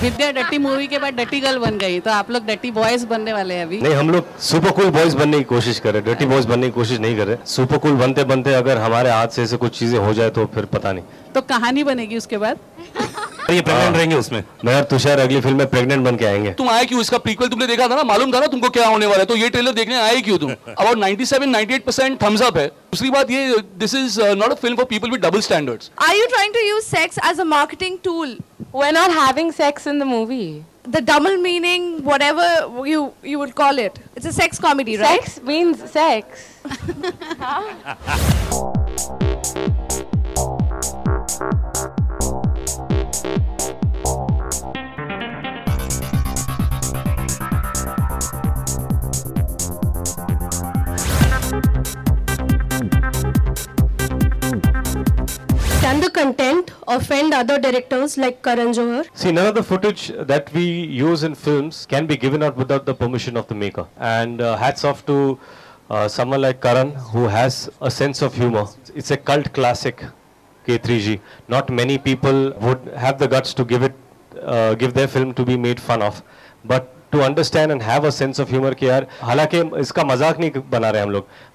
विद्या डटी movie के बाद डटी girl बन गई, तो आप लोग डटी बॉयज बनने वाले हैं अभी? नहीं, हम लोग सुपर कूल बॉयज बनने की कोशिश कर रहे हैं, डटी बॉयज बनने की कोशिश नहीं कर रहे। सुपर कूल बनते बनते अगर हमारे हाथ से ऐसे कुछ चीजें हो जाए तो फिर पता नहीं। तो कहानी बनेगी उसके बाद? ये प्रेग्नेंट रहेंगे उसमें। मैं और तुषार अगली फिल्म में प्रेग्नेंट बन के आएंगे। तुम आए क्यों? इसका प्रीक्वल तुमने देखा था ना, मालूम था ना तुमको क्या होने वाला है, तो ये ट्रेलर देखने आए क्यों तुम? अबाउट 97-98% थम्स अप है। दूसरी बात ये, this is not a film for people with double standards. Are you trying to use sex as a marketing tool? We're not having sex in the movie. The double meaning, whatever you would call it. It's a sex comedy, right? Sex means sex. Can the content offend other directors like Karan Johar? See, none of the footage that we use in films can be given out without the permission of the maker. And hats off to someone like Karan, who has a sense of humor. It's a cult classic, K3G. Not many people would have the guts to give their film to be made fun of. But to understand and have a sense of humor कि यार, हालांकि इसका मजाक नहीं बना रहे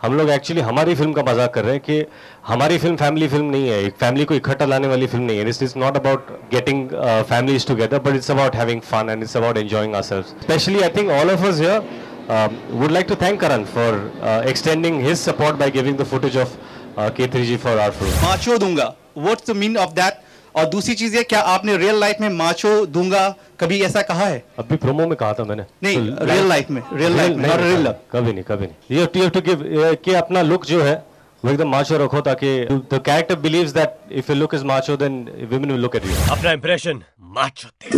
हम लोग एक्चुअली हमारी फिल्म का मजाक कर रहे हैं कि हमारी फिल्म फैमिली फिल्म नहीं है, एक फैमिली को इकट्ठा लाने वाली फिल्म नहीं है. It's not about getting families together, but it's about having fun and it's about enjoying ourselves. Especially, I think all of us here would like to thank Karan for extending his support by giving the footage of K3G for our film. Macho दूंगा, what's the meaning of that? और दूसरी चीज है, क्या आपने real life में macho दूंगा कभी ऐसा कहा है? अभी प्रोमो में कहा था मैंने. नहीं, रियल लाइफ में कभी नहीं. You have to give कि अपना लुक जो है वो एकदम माचो रखो, ताकि the character believes that if your look is macho then women will look at you. अपना इंप्रेशन माचो दे.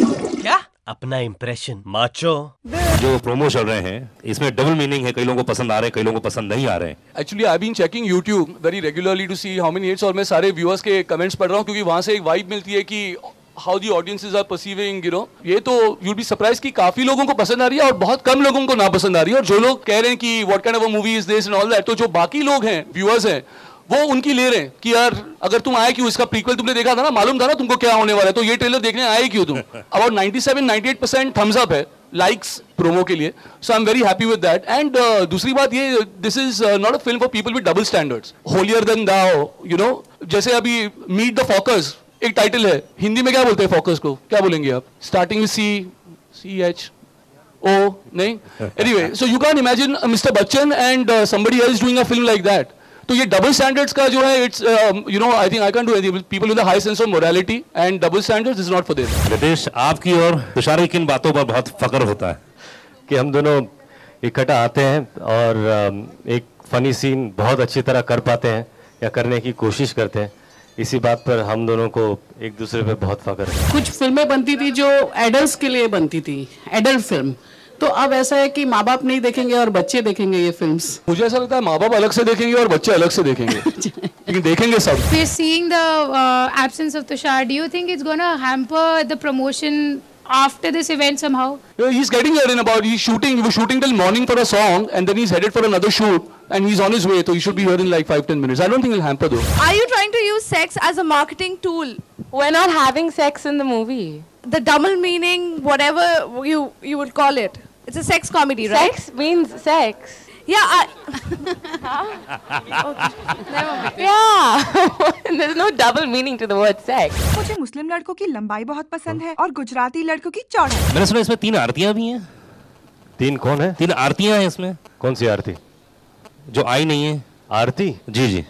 क्या? अपना इंप्रेशन माचो. जो प्रोमो चल रहे हैं इसमें डबल मीनिंग है, कई लोगों को पसंद आ रहे हैं, कई लोगों को पसंद नहीं आ रहे हैं. Actually I been checking YouTube very regularly to see how many hits, और मैं सारे व्यूअर्स के कमेंट्स पढ़ रहा हूँ, क्योंकि वहाँ से एक वाइब मिलती है कि how the audiences are perceiving, you know. ये तो यूल बी सरप्राइज कि काफी लोगों को पसंद आ रही है और बहुत कम लोगों को ना पसंद आ रही है. और जो लोग कह रहे हैं कि what kind of a movie is this and all that, तो जो बाकी लोग हैं, व्यूअर्स हैं, वो उनकी ले रहे हैं कि यार अगर तुम आए क्यों? इसका प्रीक्वल तुमने देखा था ना, मालूम था ना तुमको क्या होने वाला है, तो ये ट्रेलर देखने आए क्यों तुम? अबाउट 97-98% थम्स अप है लाइक्स प्रोमो के लिए. So I am very happy with that. And दूसरी बात ये, this is not a film for people with double standards. Holier than thou, you know. जैसे अभी मीट द फोकस एक title है, हिंदी में क्या बोलते हैं फोकस को? क्या बोलेंगे आप? स्टार्टिंग विद CH O, नहीं? Anyway, so you can't imagine Mr. Bachchan and somebody else doing a film like that. तो ये डबल स्टैंडर्ड्स का जो है, it's you know, I think I can do anything. People with a high sense of morality and double standards is not for them. Ritesh, आपकी और तुषार की किन बातों पर बहुत फक्र होता है? कि हम दोनों इकट्ठा आते हैं और एक फनी सीन बहुत अच्छी तरह कर पाते हैं या करने की कोशिश करते हैं. इसी बात पर हम दोनों को एक दूसरे पे बहुत फक्र है. कुछ फिल्में बनती थी जो एडल्ट्स के लिए बनती थी, एडल्ट फिल्म, तो अब ऐसा है कि माँ बाप नहीं देखेंगे और बच्चे देखेंगे ये फिल्म्स. मुझे ऐसा लगता है माँ बाप अलग से देखेंगे और बच्चे अलग से देखेंगे, लेकिन देखेंगे सब. We're seeing the absence of Tushar. Do you think it's gonna hamper the promotion after this event somehow? He's getting here in about, he was shooting till morning for a song and then he's headed for another shoot and he's on his way, so he should be here in like 5-10 minutes. I don't think it'll hamper though. Are you trying to use sex as a marketing tool? We're not having sex in the movie. The double meaning, whatever you would call it. It's a sex comedy, right? Sex means sex. Yeah. Yeah. There's no double meaning to the word sex. मुझे मुस्लिम लड़कों की लंबाई बहुत पसंद है और गुजराती लड़कों की चौड़ाई. मैंने सुना इसमें 3 आरतियां भी हैं. 3 कौन है? 3 आरतियां हैं इसमें. कौन सी आरती? जो आई नहीं है. आरती? जी.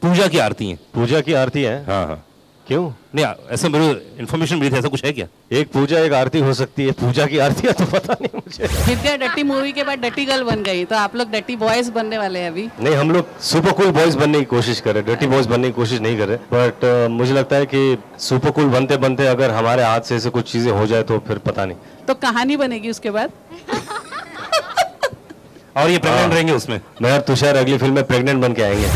पूजा की आरती है. पूजा की आरती है? हाँ. क्यों? नहीं, ऐसा मेरे इन्फॉर्मेशन मिली थी, ऐसा कुछ है क्या? एक पूजा एक आरती हो सकती है, पूजा की आरती है तो पता नहीं मुझे. विद्या डटी मूवी के बाद डटी गर्ल बन गई, तो आप लोग डटी बॉयज बनने वाले हैं अभी? नहीं, हम लोग सुपर कूल बॉयज बनने की कोशिश कर रहे हैं, डटी बॉयज बनने की कोशिश नहीं कर रहे. बट मुझे लगता है कि सुपर कूल बनते बनते अगर हमारे हाथ से ऐसे कुछ चीजें हो जाए तो फिर पता नहीं. तो कहानी बनेगी उसके बाद? और ये प्रेग्नेंट रहेंगे उसमें. मैं और तुषार अगली फिल्म में प्रेग्नेंट बन के आएंगे.